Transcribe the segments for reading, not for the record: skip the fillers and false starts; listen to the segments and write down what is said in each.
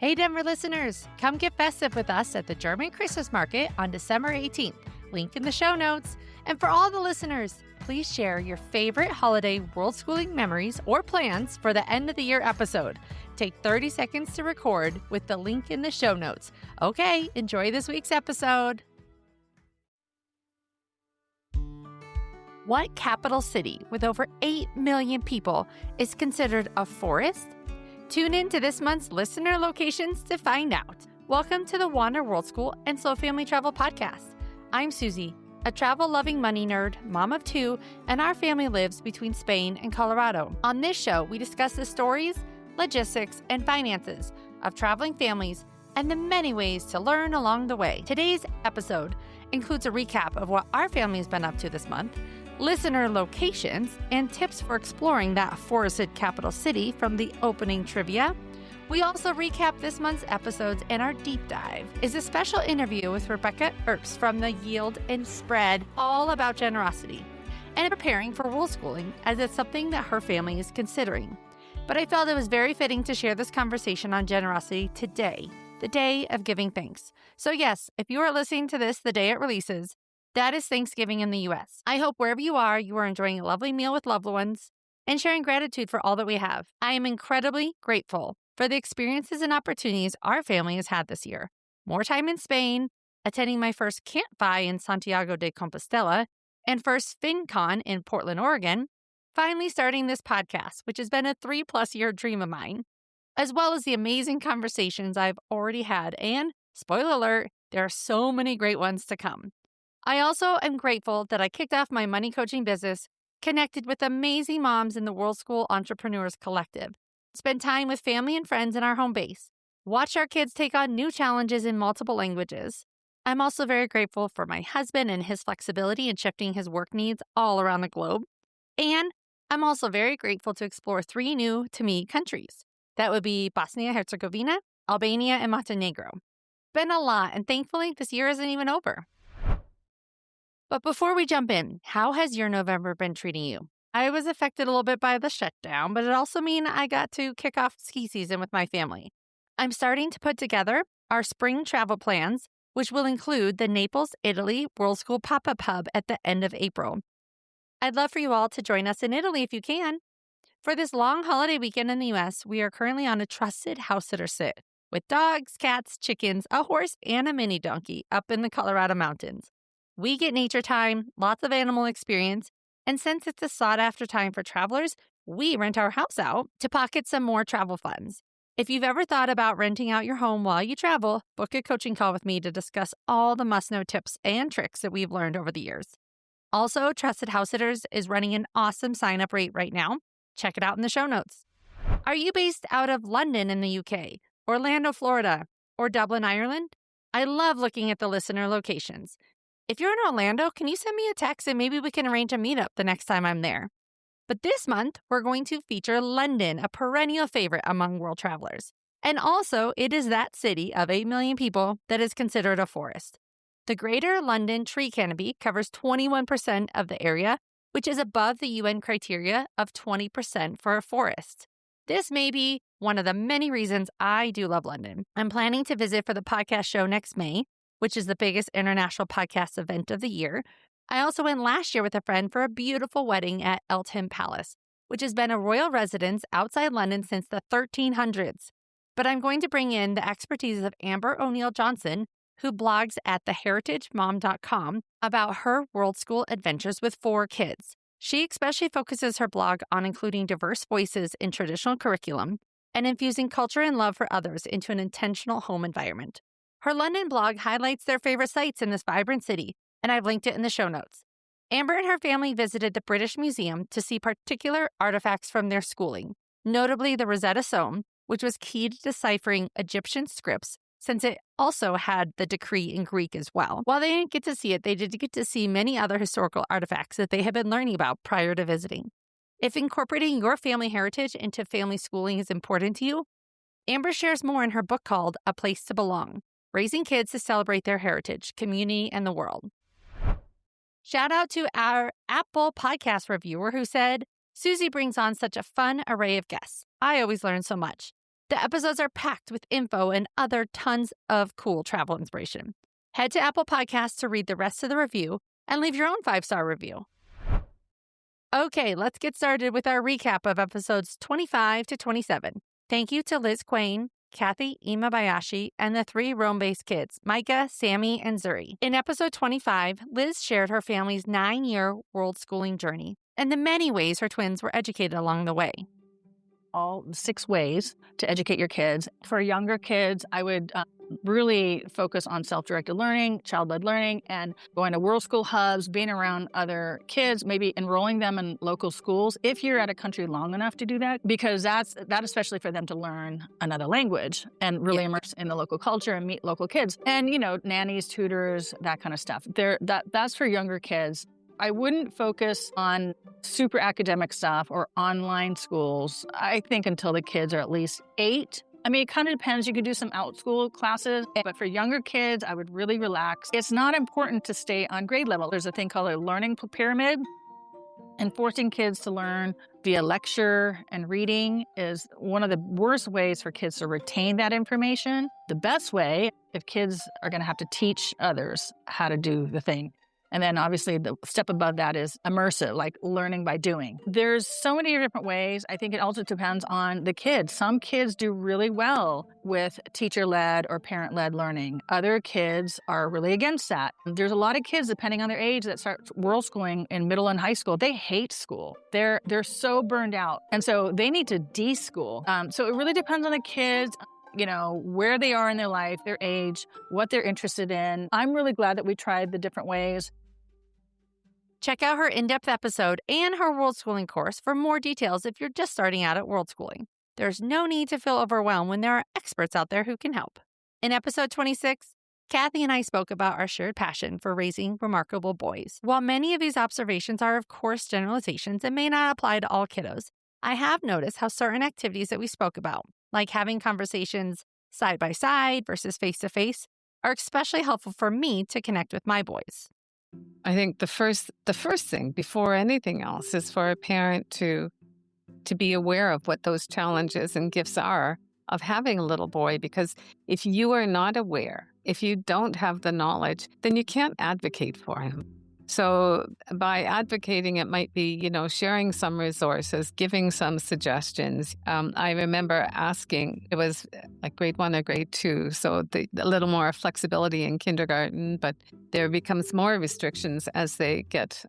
Hey Denver listeners, come get festive with us at the German Christmas Market on December 18th. Link in the show notes. And for all the listeners, please share your favorite holiday world schooling memories or plans for the end of the year episode. Take 30 seconds to record with the link in the show notes. Okay, enjoy this week's episode. What capital city with over 8 million people is considered a forest? Tune in to this month's listener locations to find out. Welcome to the Wander World School and Slow Family Travel Podcast. I'm Susie, a travel-loving money nerd, mom of two, and our family lives between Spain and Colorado. On this show, we discuss the stories, logistics, and finances of traveling families and the many ways to learn along the way. Today's episode includes a recap of what our family has been up to this month, listener locations, and tips for exploring that forested capital city from the opening trivia. We also recap this month's episodes, and our deep dive is a special interview with Rebecca Herbst from the Yield and Spread, all about generosity and preparing for Worldschooling, as it's something that her family is considering. But I felt it was very fitting to share this conversation on generosity today, the day of giving thanks. So yes, if you are listening to this the day it releases, that is Thanksgiving in the U.S. I hope wherever you are enjoying a lovely meal with loved ones and sharing gratitude for all that we have. I am incredibly grateful for the experiences and opportunities our family has had this year. More time in Spain, attending my first Camp Fi in Santiago de Compostela, and first FinCon in Portland, Oregon, finally starting this podcast, which has been a 3+ year dream of mine, as well as the amazing conversations I've already had. And, spoiler alert, there are so many great ones to come. I also am grateful that I kicked off my money coaching business, connected with amazing moms in the World School Entrepreneurs Collective, spent time with family and friends in our home base, watched our kids take on new challenges in multiple languages. I'm also very grateful for my husband and his flexibility in shifting his work needs all around the globe. And I'm also very grateful to explore 3 new, to me, countries. That would be Bosnia-Herzegovina, Albania, and Montenegro. Been a lot, and thankfully, this year isn't even over. But before we jump in, how has your November been treating you? I was affected a little bit by the shutdown, but it also means I got to kick off ski season with my family. I'm starting to put together our spring travel plans, which will include the Naples, Italy World School pop-up hub at the end of April. I'd love for you all to join us in Italy if you can. For this long holiday weekend in the U.S., we are currently on a trusted house sitter sit with dogs, cats, chickens, a horse, and a mini donkey up in the Colorado mountains. We get nature time, lots of animal experience, and since it's a sought-after time for travelers, we rent our house out to pocket some more travel funds. If you've ever thought about renting out your home while you travel, book a coaching call with me to discuss all the must-know tips and tricks that we've learned over the years. Also, Trusted House Sitters is running an awesome sign-up rate right now. Check it out in the show notes. Are you based out of London in the UK, Orlando, Florida, or Dublin, Ireland? I love looking at the listener locations. If you're in Orlando, can you send me a text and maybe we can arrange a meetup the next time I'm there? But this month, we're going to feature London, a perennial favorite among world travelers. And also, it is that city of 8 million people that is considered a forest. The Greater London Tree Canopy covers 21% of the area, which is above the UN criteria of 20% for a forest. This may be one of the many reasons I do love London. I'm planning to visit for the podcast show next May, which is the biggest international podcast event of the year. I also went last year with a friend for a beautiful wedding at Eltham Palace, which has been a royal residence outside London since the 1300s. But I'm going to bring in the expertise of Amber O'Neill Johnson, who blogs at theheritagemom.com about her World School adventures with 4 kids. She especially focuses her blog on including diverse voices in traditional curriculum and infusing culture and love for others into an intentional home environment. Her London blog highlights their favorite sites in this vibrant city, and I've linked it in the show notes. Amber and her family visited the British Museum to see particular artifacts from their schooling, notably the Rosetta Stone, which was key to deciphering Egyptian scripts since it also had the decree in Greek as well. While they didn't get to see it, they did get to see many other historical artifacts that they had been learning about prior to visiting. If incorporating your family heritage into family schooling is important to you, Amber shares more in her book called A Place to Belong, Raising Kids to Celebrate Their Heritage, Community, and the World. Shout out to our Apple podcast reviewer who said, Susie brings on such a fun array of guests. I always learn so much. The episodes are packed with info and other tons of cool travel inspiration. Head to Apple Podcasts to read the rest of the review and leave your own 5-star review. Okay, let's get started with our recap of episodes 25 to 27. Thank you to Lizz Quain, Kathy Imabayashi, and the 3 RoamBase kids, Micah, Sammy, and Zuri. In episode 25, Lizz shared her family's 9-year world schooling journey and the many ways her twins were educated along the way. All 6 ways to educate your kids. For younger kids, I would really focus on self-directed learning, child-led learning, and going to Worldschool hubs, being around other kids, maybe enrolling them in local schools if you're at a country long enough to do that, because that especially for them to learn another language and really immerse in the local culture and meet local kids. And, nannies, tutors, that kind of stuff. That's for younger kids. I wouldn't focus on super academic stuff or online schools, I think, until the kids are at least 8. I mean, it kind of depends. You could do some out-school classes, but for younger kids, I would really relax. It's not important to stay on grade level. There's a thing called a learning pyramid, and forcing kids to learn via lecture and reading is one of the worst ways for kids to retain that information. The best way, if kids are going to have to teach others how to do the thing. And then obviously the step above that is immersive, like learning by doing. There's so many different ways. I think it also depends on the kids. Some kids do really well with teacher-led or parent-led learning. Other kids are really against that. There's a lot of kids, depending on their age, that start world schooling in middle and high school. They hate school. They're so burned out. And so they need to de-school. So it really depends on the kids, where they are in their life, their age, what they're interested in. I'm really glad that we tried the different ways. Check out her in-depth episode and her world schooling course for more details if you're just starting out at world schooling. There's no need to feel overwhelmed when there are experts out there who can help. In episode 26, Kathy and I spoke about our shared passion for raising remarkable boys. While many of these observations are, of course, generalizations and may not apply to all kiddos, I have noticed how certain activities that we spoke about, like having conversations side by side versus face to face, are especially helpful for me to connect with my boys. I think the first thing before anything else is for a parent to be aware of what those challenges and gifts are of having a little boy, because if you are not aware, if you don't have the knowledge, then you can't advocate for him. So by advocating, it might be, sharing some resources, giving some suggestions. I remember asking, it was like grade 1 or grade 2, so a little more flexibility in kindergarten, but there becomes more restrictions as they get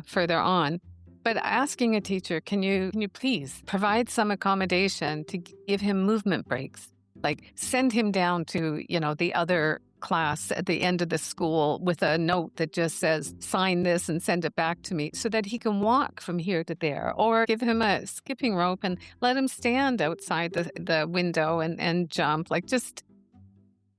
further on. But asking a teacher, can you please provide some accommodation to give him movement breaks? Like send him down to, the other class at the end of the school with a note that just says, sign this and send it back to me, so that he can walk from here to there. Or give him a skipping rope and let him stand outside the window and jump. Like just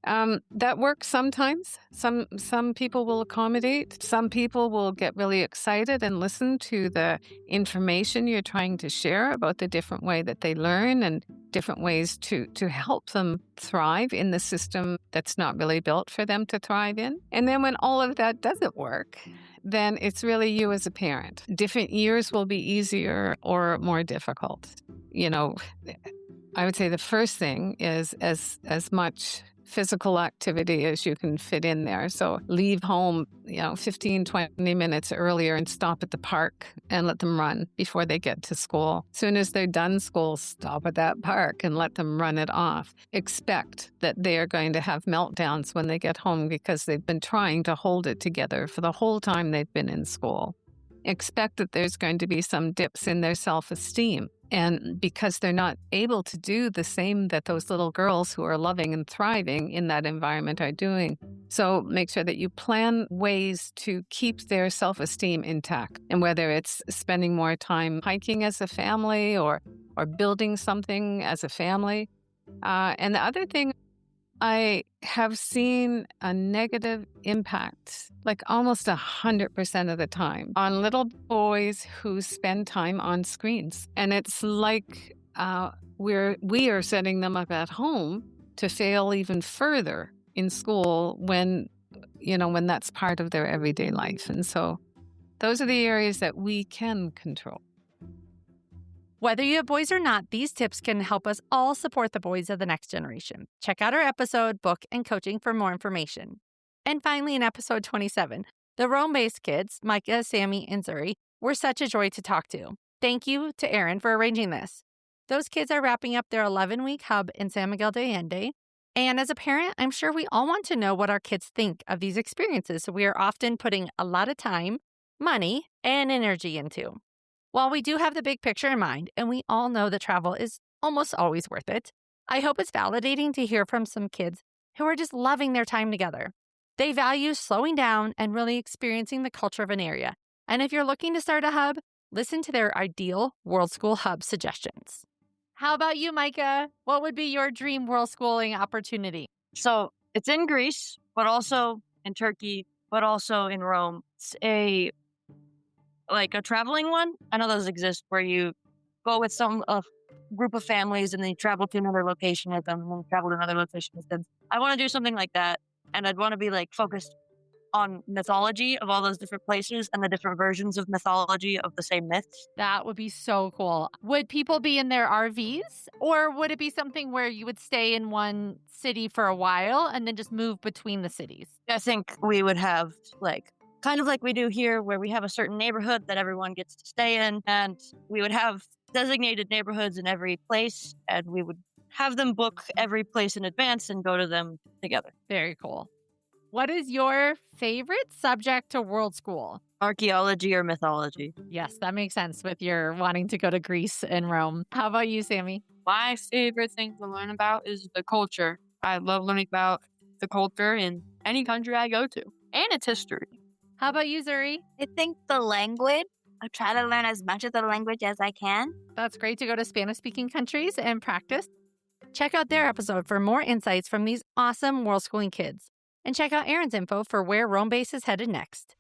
that works sometimes. Some people will accommodate. Some people will get really excited and listen to the information you're trying to share about the different way that they learn and different ways to help them thrive in the system that's not really built for them to thrive in. And then when all of that doesn't work, then it's really you as a parent. Different years will be easier or more difficult. I would say the first thing is as much physical activity as you can fit in there. So leave home, 15, 20 minutes earlier and stop at the park and let them run before they get to school. As soon as they're done school, stop at that park and let them run it off. Expect that they are going to have meltdowns when they get home because they've been trying to hold it together for the whole time they've been in school. Expect that there's going to be some dips in their self-esteem. And because they're not able to do the same that those little girls who are loving and thriving in that environment are doing. So make sure that you plan ways to keep their self-esteem intact. And whether it's spending more time hiking as a family or building something as a family. And the other thing, I have seen a negative impact, like almost 100% of the time, on little boys who spend time on screens. And it's like we are setting them up at home to fail even further in school when that's part of their everyday life. And so those are the areas that we can control. Whether you have boys or not, these tips can help us all support the boys of the next generation. Check out our episode, Book and Coaching for more information. And finally, in episode 27, the RoamBase kids, Micah, Sammy, and Zuri, were such a joy to talk to. Thank you to Aaron for arranging this. Those kids are wrapping up their 11-week hub in San Miguel de Allende. And as a parent, I'm sure we all want to know what our kids think of these experiences. So we are often putting a lot of time, money, and energy into. While we do have the big picture in mind, and we all know that travel is almost always worth it, I hope it's validating to hear from some kids who are just loving their time together. They value slowing down and really experiencing the culture of an area. And if you're looking to start a hub, listen to their ideal Worldschool hub suggestions. How about you, Micah? What would be your dream Worldschooling opportunity? So it's in Greece, but also in Turkey, but also in Rome. It's a traveling one. I know those exist where you go with a group of families and then you travel to another location with them and then travel to another location with them. I want to do something like that. And I'd want to be focused on mythology of all those different places and the different versions of mythology of the same myths. That would be so cool. Would people be in their RVs, or would it be something where you would stay in one city for a while and then just move between the cities? I think we would have kind of like we do here, where we have a certain neighborhood that everyone gets to stay in, and we would have designated neighborhoods in every place, and we would have them book every place in advance and go to them together. Very cool. What is your favorite subject to Worldschool? Archaeology or mythology? Yes, that makes sense with your wanting to go to Greece and Rome. How about you, Sammy? My favorite thing to learn about is the culture. I love learning about the culture in any country I go to and its history. How about you, Zuri? I think the language. I try to learn as much of the language as I can. That's great to go to Spanish-speaking countries and practice. Check out their episode for more insights from these awesome Worldschooling kids. And check out Aaron's info for where RoamBase is headed next.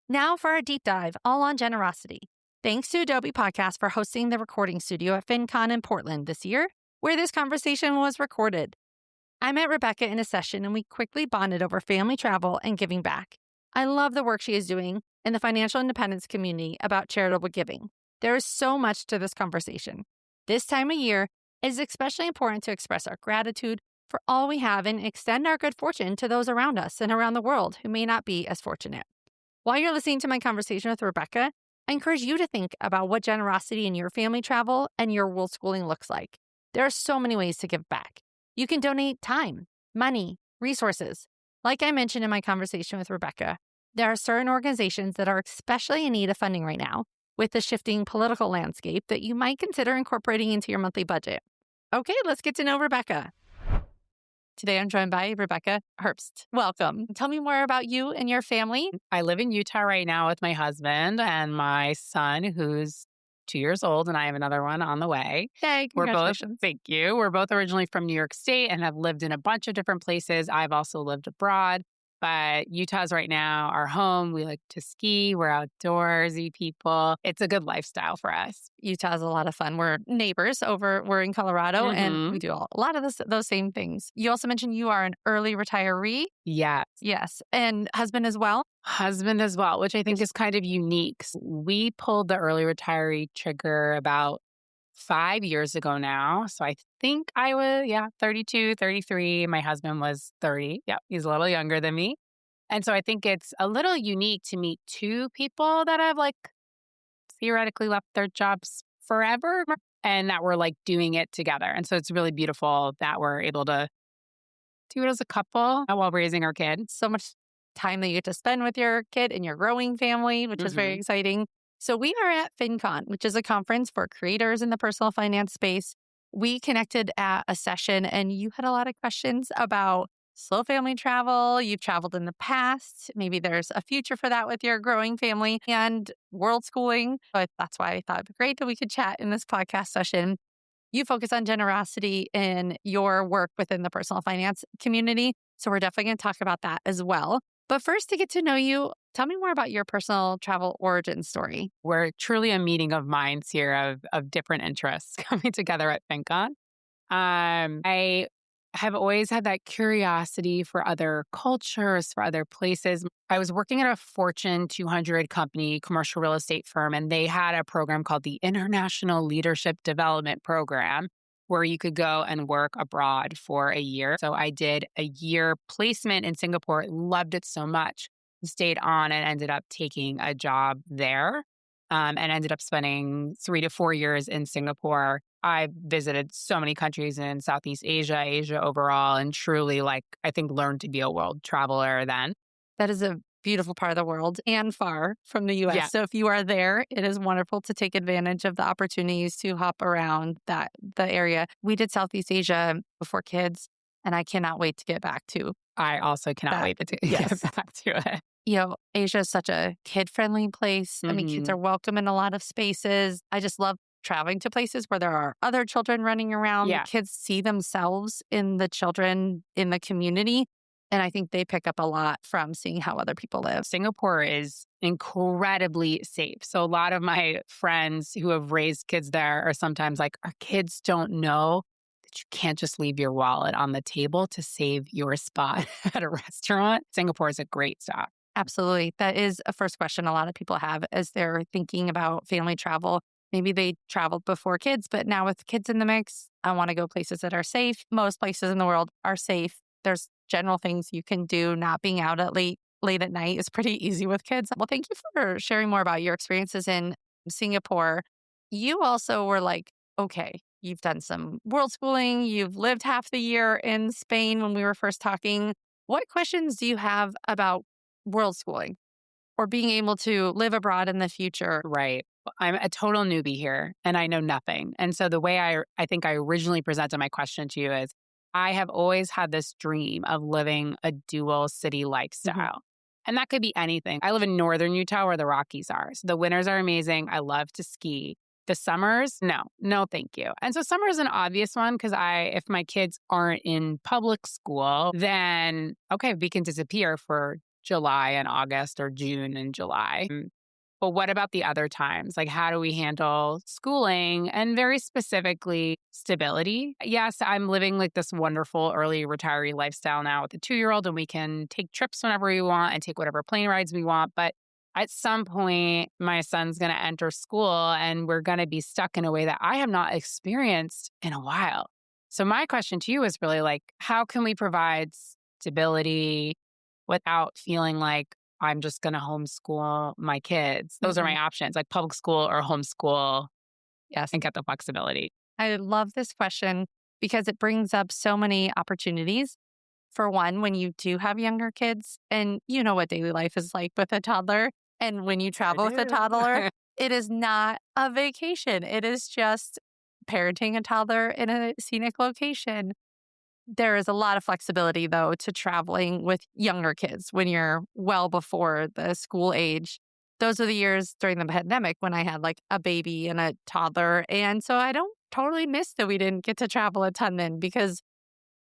Now for our deep dive, all on generosity. Thanks to Adobe Podcast for hosting the recording studio at FinCon in Portland this year, where this conversation was recorded. I met Rebecca in a session and we quickly bonded over family travel and giving back. I love the work she is doing in the financial independence community about charitable giving. There is so much to this conversation. This time of year, it is especially important to express our gratitude for all we have and extend our good fortune to those around us and around the world who may not be as fortunate. While you're listening to my conversation with Rebecca, I encourage you to think about what generosity in your family travel and your Worldschooling looks like. There are so many ways to give back. You can donate time, money, resources. Like I mentioned in my conversation with Rebecca, there are certain organizations that are especially in need of funding right now with the shifting political landscape that you might consider incorporating into your monthly budget. Okay, let's get to know Rebecca. Today, I'm joined by Rebecca Herbst. Welcome. Tell me more about you and your family. I live in Utah right now with my husband and my son, who's 2 years old, and I have another one on the way. Yay, congratulations. Thank you. We're both originally from New York State and have lived in a bunch of different places. I've also lived abroad, but Utah's right now our home. We like to ski. We're outdoorsy people. It's a good lifestyle for us. Utah's a lot of fun. We're neighbors we're in Colorado, and we do a lot of those same things. You also mentioned you are an early retiree. Yes. Yes. And husband as well? Husband as well, which I think is kind of unique. We pulled the early retiree trigger about 5 years ago now. So I think I was, 32, 33. My husband was 30. Yeah, he's a little younger than me. And so I think it's a little unique to meet two people that have theoretically left their jobs forever and that we're doing it together. And so it's really beautiful that we're able to do it as a couple while raising our kids. So much time that you get to spend with your kid and your growing family, which is very exciting. So we are at FinCon, which is a conference for creators in the personal finance space. We connected at a session and you had a lot of questions about slow family travel. You've traveled in the past. Maybe there's a future for that with your growing family and Worldschooling. But that's why I thought it'd be great that we could chat in this podcast session. You focus on generosity in your work within the personal finance community. So we're definitely going to talk about that as well. But first, to get to know you, tell me more about your personal travel origin story. We're truly a meeting of minds here of different interests coming together at FinCon. I have always had that curiosity for other cultures, for other places. I was working at a Fortune 200 company, commercial real estate firm, and they had a program called the International Leadership Development Program, where you could go and work abroad for a year. So I did a year placement in Singapore, loved it so much, stayed on and ended up taking a job there, and ended up spending 3 to 4 years in Singapore. I visited so many countries in Southeast Asia, Asia overall, and truly, I think, learned to be a world traveler then. That is a beautiful part of the world and far from the US. Yeah. So if you are there, it is wonderful to take advantage of the opportunities to hop around the area. We did Southeast Asia before kids, and I cannot wait to get back to. I also cannot wait to get back to it. Asia is such a kid-friendly place. I mean, kids are welcome in a lot of spaces. I just love traveling to places where there are other children running around. Yeah. Kids see themselves in the children in the community. And I think they pick up a lot from seeing how other people live. Singapore is incredibly safe. So a lot of my friends who have raised kids there are sometimes like, our kids don't know that you can't just leave your wallet on the table to save your spot at a restaurant. Singapore is a great stop. Absolutely. That is a first question a lot of people have as they're thinking about family travel. Maybe they traveled before kids, but now with kids in the mix, I want to go places that are safe. Most places in the world are safe. There's general things you can do. Not being out at late at night is pretty easy with kids. Well, thank you for sharing more about your experiences in Singapore. You also were like, okay, you've done some world schooling. You've lived half the year in Spain when we were first talking. What questions do you have about world schooling or being able to live abroad in the future? Right. I'm a total newbie here and I know nothing. And so the way I think I originally presented my question to you is, I have always had this dream of living a dual city lifestyle. And that could be anything. I live in northern Utah where the Rockies are. So the winters are amazing. I love to ski. The summers, no, thank you. And so summer is an obvious one because if my kids aren't in public school, then okay, we can disappear for July and August or June and July. But what about the other times? Like, how do we handle schooling and very specifically stability? Yes, I'm living like this wonderful early retiree lifestyle now with a 2-year-old, and we can take trips whenever we want and take whatever plane rides we want. But at some point, my son's going to enter school and we're going to be stuck in a way that I have not experienced in a while. So my question to you is really like, how can we provide stability without feeling like I'm just going to homeschool my kids? Those are my options, like public school or homeschool. Yes. And get the flexibility. I love this question because it brings up so many opportunities. For one, when you do have younger kids and you know what daily life is like with a toddler. And when you travel with a toddler, it is not a vacation. It is just parenting a toddler in a scenic location. There is a lot of flexibility, though, to traveling with younger kids when you're well before the school age. Those are the years during the pandemic when I had like a baby and a toddler. And so I don't totally miss that we didn't get to travel a ton then because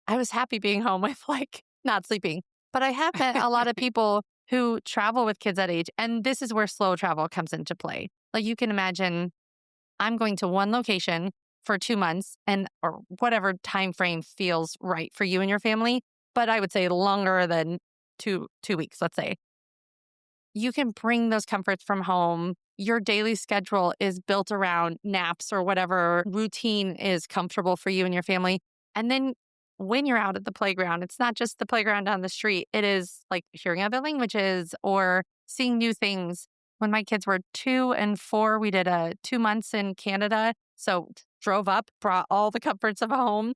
I was happy being home with like not sleeping. But I have met a lot of people who travel with kids that age. And this is where slow travel comes into play. Like you can imagine, I'm going to one location for 2 months or whatever time frame feels right for you and your family. But I would say longer than two weeks, let's say. You can bring those comforts from home. Your daily schedule is built around naps or whatever routine is comfortable for you and your family. And then when you're out at the playground, it's not just the playground down the street. It is like hearing other languages or seeing new things. When my kids were 2 and 4, we did 2 months in Canada. So drove up, brought all the comforts of home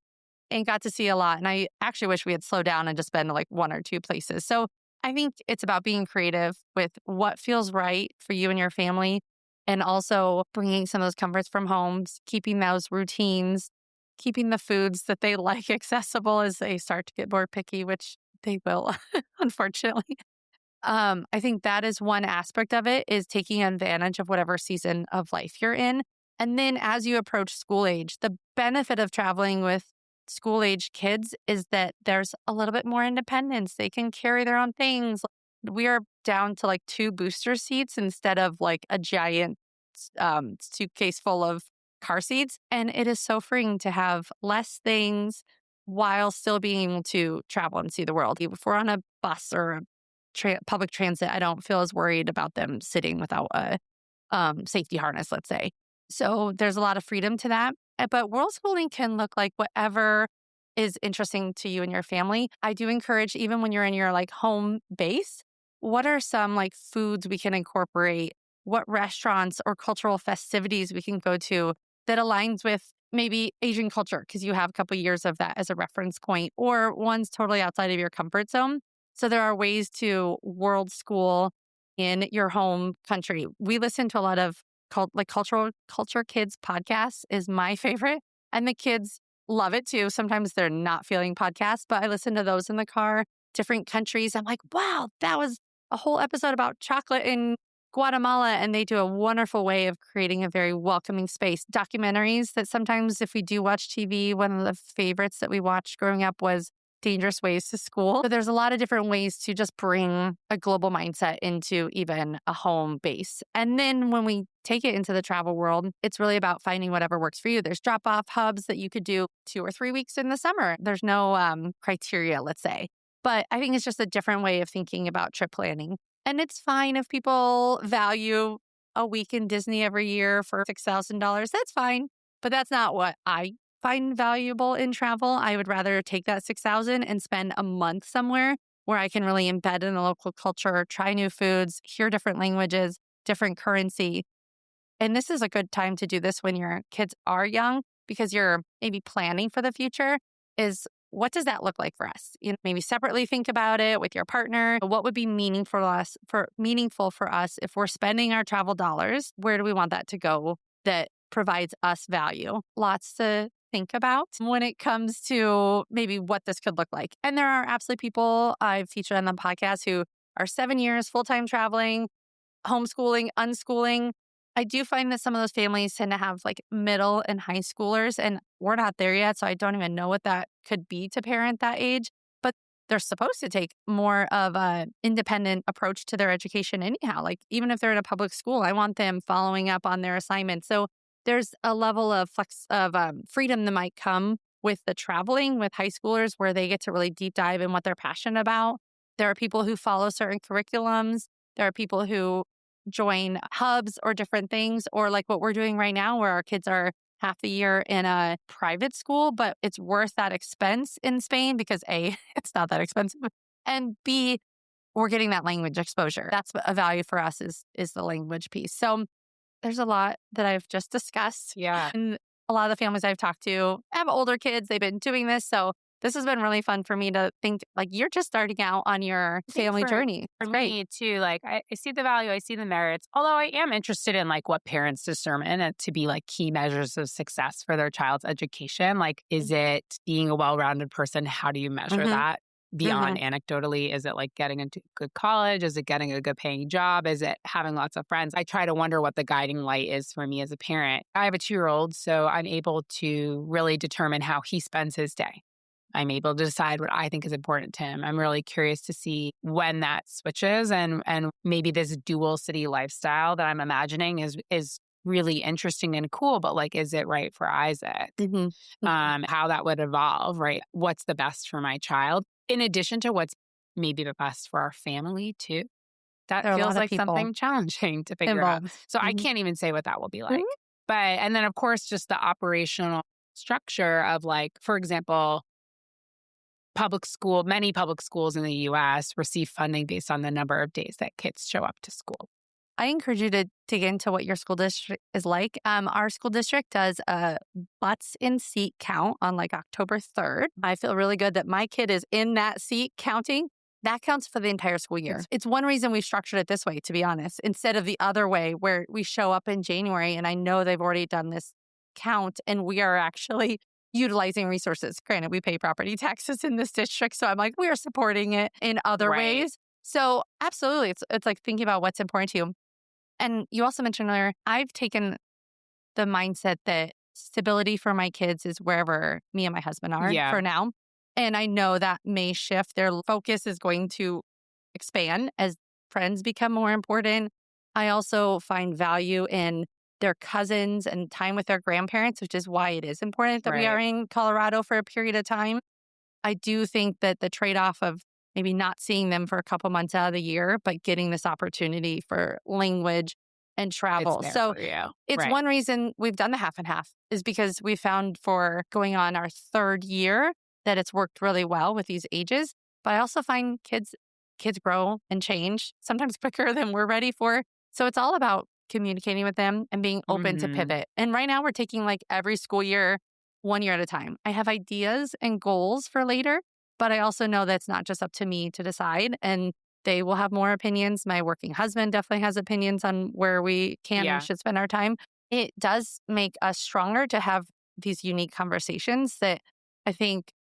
and got to see a lot. And I actually wish we had slowed down and just been to like 1 or 2 places. So I think it's about being creative with what feels right for you and your family and also bringing some of those comforts from homes, keeping those routines, keeping the foods that they like accessible as they start to get more picky, which they will, unfortunately. I think that is one aspect of it is taking advantage of whatever season of life you're in. And then as you approach school age, the benefit of traveling with school age kids is that there's a little bit more independence. They can carry their own things. We are down to like 2 booster seats instead of like a giant suitcase full of car seats. And it is so freeing to have less things, while still being able to travel and see the world. If we're on a bus or a public transit, I don't feel as worried about them sitting without a safety harness, let's say. So there's a lot of freedom to that. But world schooling can look like whatever is interesting to you and your family. I do encourage, even when you're in your like home base, what are some like foods we can incorporate? What restaurants or cultural festivities we can go to that aligns with maybe Asian culture, because you have a couple years of that as a reference point, or one's totally outside of your comfort zone. So there are ways to world school in your home country. We listen to a lot of culture kids podcasts is my favorite, and the kids love it too. Sometimes they're not feeling podcasts, but I listen to those in the car, different countries. I'm like, wow, that was a whole episode about chocolate in Guatemala, and they do a wonderful way of creating a very welcoming space. Documentaries that sometimes if we do watch TV, one of the favorites that we watched growing up was Dangerous Ways to School. So there's a lot of different ways to just bring a global mindset into even a home base. And then when we take it into the travel world, it's really about finding whatever works for you. There's drop-off hubs that you could do 2 or 3 weeks in the summer. There's no criteria, let's say. But I think it's just a different way of thinking about trip planning. And it's fine if people value a week in Disney every year for $6,000. That's fine. But that's not what I find valuable in travel. I would rather take that $6,000 and spend a month somewhere where I can really embed in the local culture, try new foods, hear different languages, different currency. And this is a good time to do this when your kids are young, because you're maybe planning for the future. Is what does that look like for us? You know, maybe separately think about it with your partner. What would be meaningful for us if we're spending our travel dollars? Where do we want that to go that provides us value? Lots to think about when it comes to maybe what this could look like. And there are absolutely people I've featured on the podcast who are 7 years full-time traveling, homeschooling, unschooling. I do find that some of those families tend to have like middle and high schoolers, and we're not there yet, so I don't even know what that could be to parent that age. But they're supposed to take more of an independent approach to their education anyhow. Like even if they're in a public school, I want them following up on their assignments. So there's a level of freedom that might come with the traveling with high schoolers where they get to really deep dive in what they're passionate about. There are people who follow certain curriculums. There are people who join hubs or different things, or like what we're doing right now where our kids are half the year in a private school, but it's worth that expense in Spain because A, it's not that expensive, and B, we're getting that language exposure. That's a value for us is the language piece. So there's a lot that I've just discussed. Yeah. And a lot of the families I've talked to have older kids. They've been doing this. So this has been really fun for me to think like you're just starting out on your family journey. For me too, like I see the value, I see the merits, although I am interested in like what parents determine to be like key measures of success for their child's education. Like, is it being a well-rounded person? How do you measure that? Beyond anecdotally, is it like getting into a good college? Is it getting a good paying job? Is it having lots of friends? I try to wonder what the guiding light is for me as a parent. I have a 2-year-old, so I'm able to really determine how he spends his day. I'm able to decide what I think is important to him. I'm really curious to see when that switches, and maybe this dual city lifestyle that I'm imagining is really interesting and cool, but like, is it right for Isaac? How that would evolve, right? What's the best for my child? In addition to what's maybe the best for our family too. That feels like something challenging to figure out. So I can't even say what that will be like. And then of course, just the operational structure of like, for example, many public schools in the U.S. receive funding based on the number of days that kids show up to school. I encourage you to dig into what your school district is like. Our school district does a butts in seat count on like October 3rd. I feel really good that my kid is in that seat counting. That counts for the entire school year. It's one reason we've structured it this way, to be honest, instead of the other way where we show up in January and I know they've already done this count and we are actually utilizing resources. Granted, we pay property taxes in this district, so I'm like, we are supporting it in other ways. So absolutely, it's like thinking about what's important to you. And you also mentioned earlier, I've taken the mindset that stability for my kids is wherever me and my husband are for now. And I know that may shift. Their focus is going to expand as friends become more important. I also find value in their cousins and time with their grandparents, which is why it is important that we are in Colorado for a period of time. I do think that the trade-off of maybe not seeing them for a couple months out of the year, but getting this opportunity for language and travel. It's there So for you. it's Right. one reason we've done the half and half is because we found for going on our third year that it's worked really well with these ages. But I also find kids grow and change sometimes quicker than we're ready for. So it's all about communicating with them and being open to Mhm. pivot. And right now we're taking like every school year, 1 year at a time. I have ideas and goals for later, but I also know that's not just up to me to decide. And they will have more opinions. My working husband definitely has opinions on where we can Yeah. and should spend our time. It does make us stronger to have these unique conversations that I think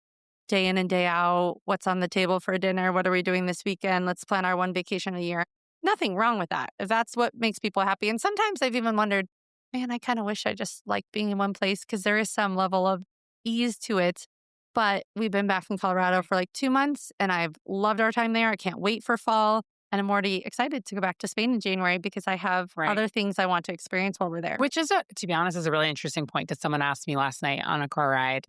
day in and day out, what's on the table for dinner? What are we doing this weekend? Let's plan our one vacation a year. Nothing wrong with that. If that's what makes people happy. And sometimes I've even wondered, man, I kind of wish I just liked being in one place because there is some level of ease to it. But we've been back in Colorado for like 2 months and I've loved our time there. I can't wait for fall. And I'm already excited to go back to Spain in January because I have Right. other things I want to experience while we're there. Which is, to be honest, is a really interesting point because someone asked me last night on a car ride,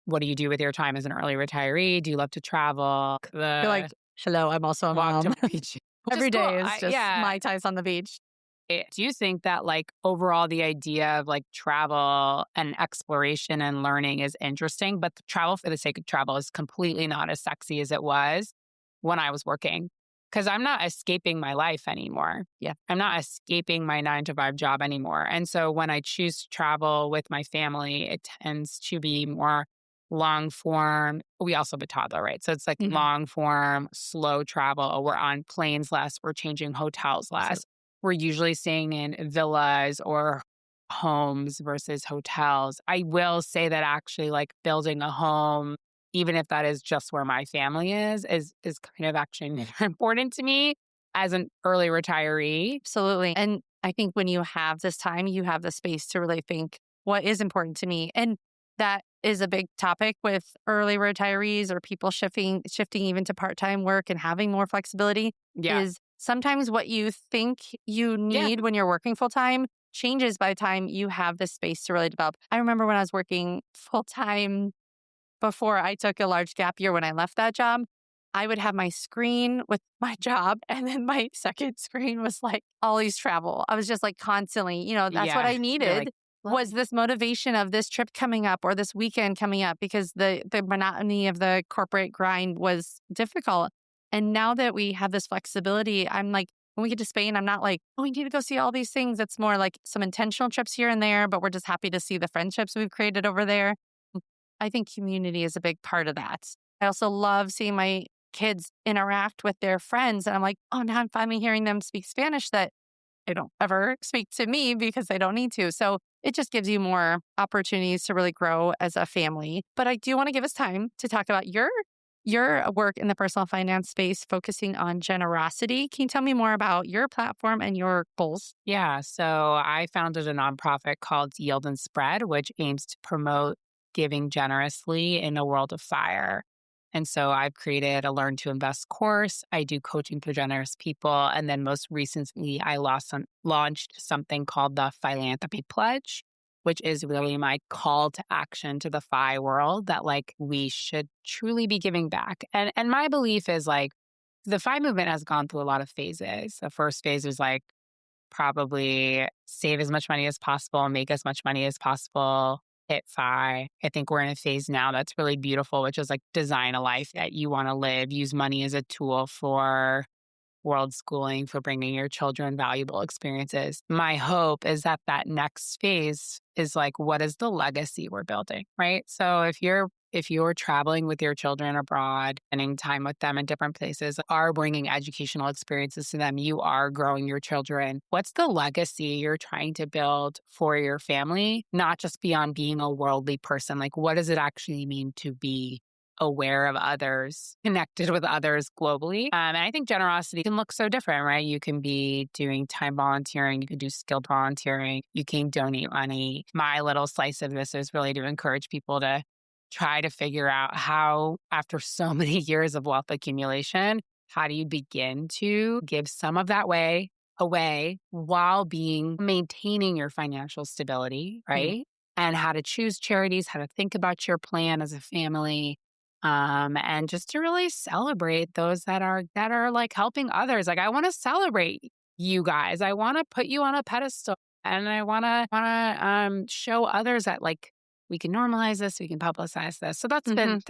what do you do with your time as an early retiree? Do you love to travel? You're like, hello, I'm also a walk to mom. the beach. Which Every is cool. day is just my times on the beach. Do you think that like overall the idea of like travel and exploration and learning is interesting, but the travel for the sake of travel is completely not as sexy as it was when I was working? Because I'm not escaping my life anymore. Yeah. I'm not escaping my 9-to-5 job anymore. And so when I choose to travel with my family, it tends to be more long form. We also have a toddler, right? So it's like long form, slow travel. We're on planes less. We're changing hotels less. Sure. We're usually staying in villas or homes versus hotels. I will say that actually like building a home, even if that is just where my family is kind of actually important to me as an early retiree. Absolutely. And I think when you have this time, you have the space to really think what is important to me. And that is a big topic with early retirees or people shifting even to part-time work and having more flexibility is sometimes what you think you need when you're working full-time changes by the time you have the space to really develop. I remember when I was working full-time before I took a large gap year when I left that job, I would have my screen with my job and then my second screen was like Ollie's travel. I was just like constantly, that's what I needed. Was this motivation of this trip coming up or this weekend coming up because the monotony of the corporate grind was difficult. And now that we have this flexibility, I'm like, when we get to Spain, I'm not like, oh, we need to go see all these things. It's more like some intentional trips here and there, but we're just happy to see the friendships we've created over there. I think community is a big part of that. I also love seeing my kids interact with their friends. And I'm like, oh, now I'm finally hearing them speak Spanish that they don't ever speak to me because they don't need to. So it just gives you more opportunities to really grow as a family. But I do want to give us time to talk about your work in the personal finance space, focusing on generosity. Can you tell me more about your platform and your goals? Yeah. So I founded a nonprofit called Yield and Spread, which aims to promote giving generously in a world of fire. And so I've created a Learn to Invest course. I do coaching for generous people. And then most recently, I launched something called the Fi-lanthropy Pledge, which is really my call to action to the Fi world that like we should truly be giving back. And my belief is like the Fi movement has gone through a lot of phases. The first phase was like probably save as much money as possible, make as much money as possible, hit Fi. I think we're in a phase now that's really beautiful, which is like design a life that you want to live, use money as a tool for world schooling, for bringing your children valuable experiences. My hope is that next phase is like, what is the legacy we're building, right? So if you're traveling with your children abroad, spending time with them in different places, are bringing educational experiences to them, you are growing your children. What's the legacy you're trying to build for your family? Not just beyond being a worldly person. Like, what does it actually mean to be aware of others, connected with others globally? And I think generosity can look so different, right? You can be doing time volunteering, you can do skilled volunteering, you can donate money. My little slice of this is really to encourage people to try to figure out how, after so many years of wealth accumulation, how do you begin to give some of that away while maintaining your financial stability, right? And how to choose charities, how to think about your plan as a family, and just to really celebrate those that are like helping others. Like I want to celebrate you guys. I want to put you on a pedestal, and I want to show others that like we can normalize this, we can publicize this. So that's been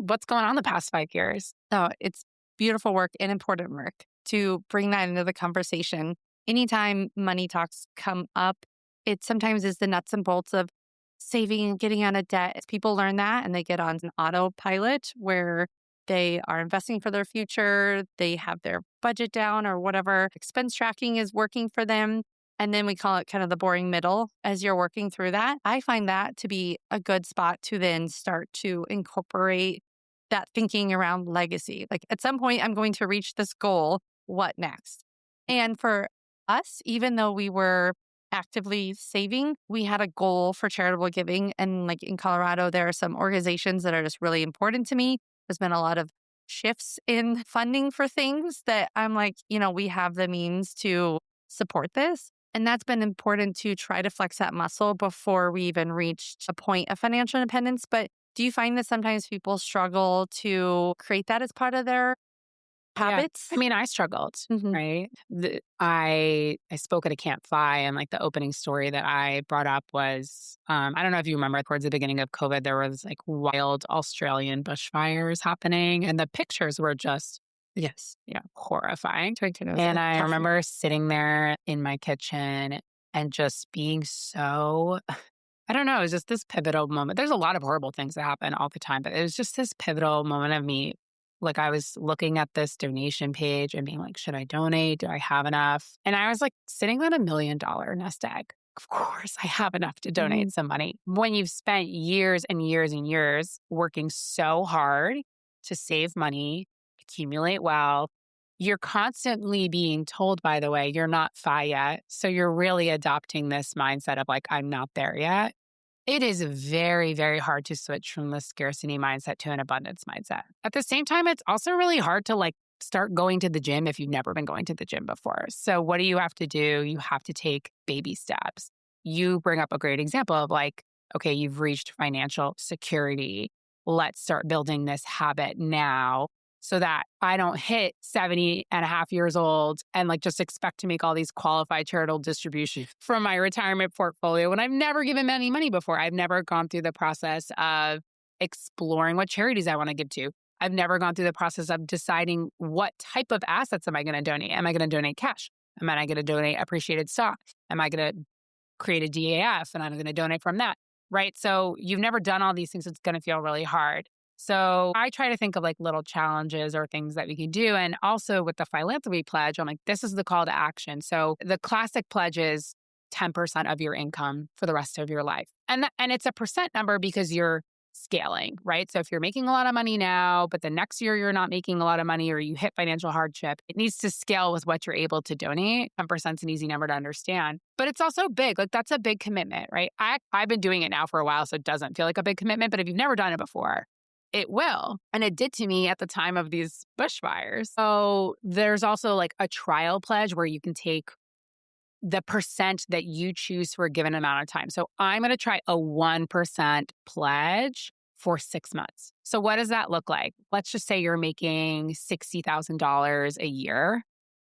what's going on the past 5 years. No, it's beautiful work and important work to bring that into the conversation. Anytime money talks come up, it sometimes is the nuts and bolts of saving and getting out of debt. As people learn that and they get on an autopilot where they are investing for their future, they have their budget down or whatever expense tracking is working for them. And then we call it kind of the boring middle as you're working through that. I find that to be a good spot to then start to incorporate that thinking around legacy. Like at some point, I'm going to reach this goal. What next? And for us, even though we were actively saving, we had a goal for charitable giving. And like in Colorado, there are some organizations that are just really important to me. There's been a lot of shifts in funding for things that I'm like, we have the means to support this. And that's been important to try to flex that muscle before we even reached a point of financial independence. But do you find that sometimes people struggle to create that as part of their habits? Yeah. I mean, I struggled, right? I spoke at a Camp Fi, and like the opening story that I brought up was, I don't know if you remember, towards the beginning of COVID, there was like wild Australian bushfires happening, and the pictures were just horrifying. And I remember sitting there in my kitchen and just being so, I don't know, it was just this pivotal moment. There's a lot of horrible things that happen all the time, but it was just this pivotal moment of me. Like I was looking at this donation page and being like, should I donate? Do I have enough? And I was like sitting on $1 million nest egg. Of course, I have enough to donate some money. When you've spent years and years and years working so hard to save money, accumulate wealth, you're constantly being told, by the way, you're not Fi yet. So you're really adopting this mindset of like, I'm not there yet. It is very, very hard to switch from the scarcity mindset to an abundance mindset. At the same time, it's also really hard to like start going to the gym if you've never been going to the gym before. So what do you have to do? You have to take baby steps. You bring up a great example of like, okay, you've reached financial security. Let's start building this habit now so that I don't hit 70 and a half years old and like just expect to make all these qualified charitable distributions from my retirement portfolio when I've never given any money before. I've never gone through the process of exploring what charities I want to give to. I've never gone through the process of deciding what type of assets am I going to donate. Am I going to donate cash? Am I going to donate appreciated stock? Am I going to create a DAF and I'm going to donate from that? Right? So you've never done all these things. It's going to feel really hard. So I try to think of like little challenges or things that we can do. And also with the Fi-lanthropy Pledge, I'm like, this is the call to action. So the classic pledge is 10% of your income for the rest of your life. And it's a percent number because you're scaling, right? So if you're making a lot of money now, but the next year you're not making a lot of money or you hit financial hardship, it needs to scale with what you're able to donate. 10% is an easy number to understand. But it's also big. Like that's a big commitment, right? I've been doing it now for a while, so it doesn't feel like a big commitment. But if you've never done it before, it will. And it did to me at the time of these bushfires. So there's also like a trial pledge where you can take the percent that you choose for a given amount of time. So I'm going to try a 1% pledge for 6 months. So what does that look like? Let's just say you're making $60,000 a year.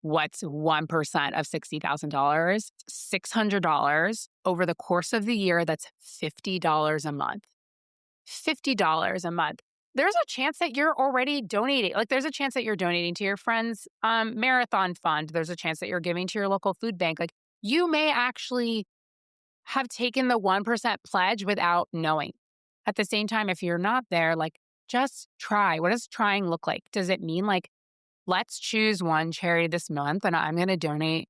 What's 1% of $60,000? $600 over the course of the year. That's $50 a month. $50 a month. There's a chance that you're already donating. Like there's a chance that you're donating to your friend's marathon fund. There's a chance that you're giving to your local food bank. Like you may actually have taken the 1% pledge without knowing. At the same time, if you're not there, like just try. What does trying look like? Does it mean like, let's choose one charity this month and I'm going to donate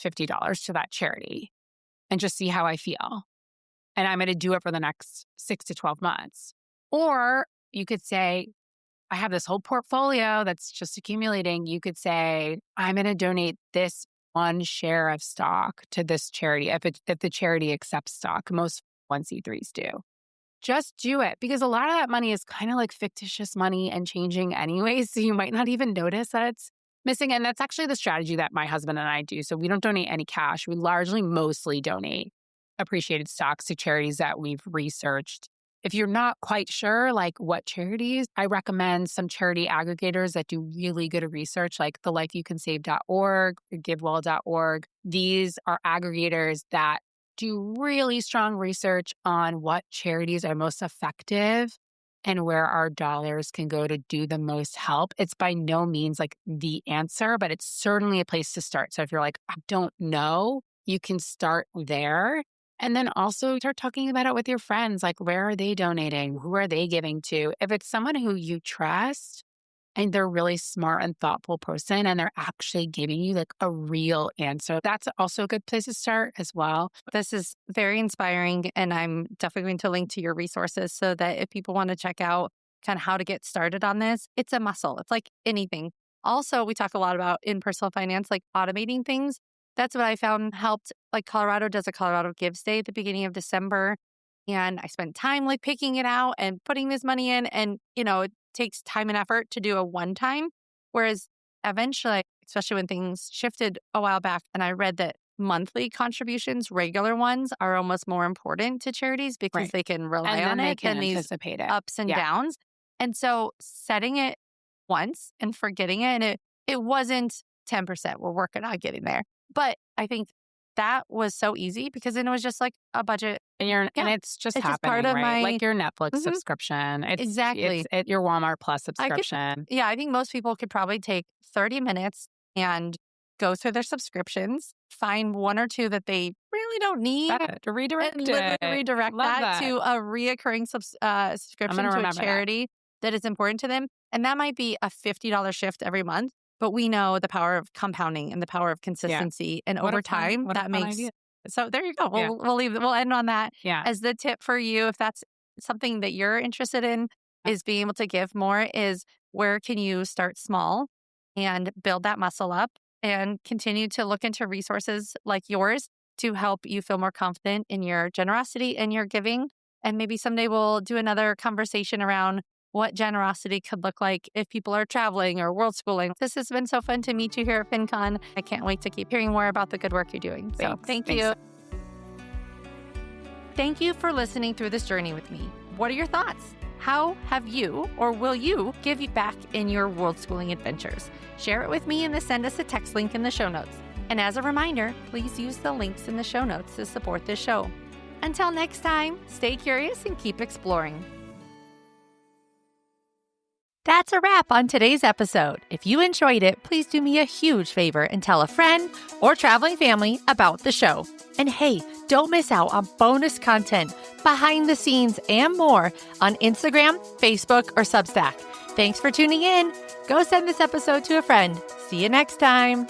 $50 to that charity and just see how I feel. And I'm going to do it for the next 6 to 12 months. Or you could say, I have this whole portfolio that's just accumulating. You could say, I'm going to donate this one share of stock to this charity if the charity accepts stock. Most 1C3s do. Just do it because a lot of that money is kind of like fictitious money and changing anyway. So you might not even notice that it's missing. And that's actually the strategy that my husband and I do. So we don't donate any cash. We mostly donate appreciated stocks to charities that we've researched If you're not quite sure, like what charities, I recommend some charity aggregators that do really good research, like the lifeyoucansave.org or givewell.org. These are aggregators that do really strong research on what charities are most effective and where our dollars can go to do the most help. It's by no means like the answer, but it's certainly a place to start. So if you're like, I don't know, you can start there. And then also start talking about it with your friends. Like, where are they donating? Who are they giving to? If it's someone who you trust and they're really smart and thoughtful person and they're actually giving you like a real answer, that's also a good place to start as well. This is very inspiring, and I'm definitely going to link to your resources so that if people want to check out kind of how to get started on this, it's a muscle. It's like anything. Also, we talk a lot about in personal finance, like automating things. That's what I found helped. Like Colorado does a Colorado Gives Day at the beginning of December. And I spent time like picking it out and putting this money in. And, it takes time and effort to do a one time. Whereas eventually, especially when things shifted a while back, and I read that monthly contributions, regular ones, are almost more important to charities because they can rely on it and these anticipate it. ups and downs. And so setting it once and forgetting it, and it wasn't 10%. We're working on getting there. But I think that was so easy because then it was just like a budget. And it's just happening, part of right? my Like your Netflix subscription. Exactly. It's your Walmart Plus subscription. I think most people could probably take 30 minutes and go through their subscriptions, find one or two that they really don't need, to redirect and it. redirect that to a reoccurring subscription to a charity that is important to them. And that might be a $50 shift every month. But we know the power of compounding and the power of consistency. And over time, that makes... Idea. So there you go. We'll end on that as the tip for you. If that's something that you're interested in, is being able to give more, is where can you start small and build that muscle up and continue to look into resources like yours to help you feel more confident in your generosity and your giving. And maybe someday we'll do another conversation around what generosity could look like if people are traveling or world schooling. This has been so fun to meet you here at FinCon. I can't wait to keep hearing more about the good work you're doing. So thank you. Thank you for listening through this journey with me. What are your thoughts? How have you or will you give back in your world schooling adventures? Share it with me and send us a text link in the show notes. And as a reminder, please use the links in the show notes to support this show. Until next time, stay curious and keep exploring. That's a wrap on today's episode. If you enjoyed it, please do me a huge favor and tell a friend or traveling family about the show. And hey, don't miss out on bonus content, behind the scenes, and more on Instagram, Facebook, or Substack. Thanks for tuning in. Go send this episode to a friend. See you next time.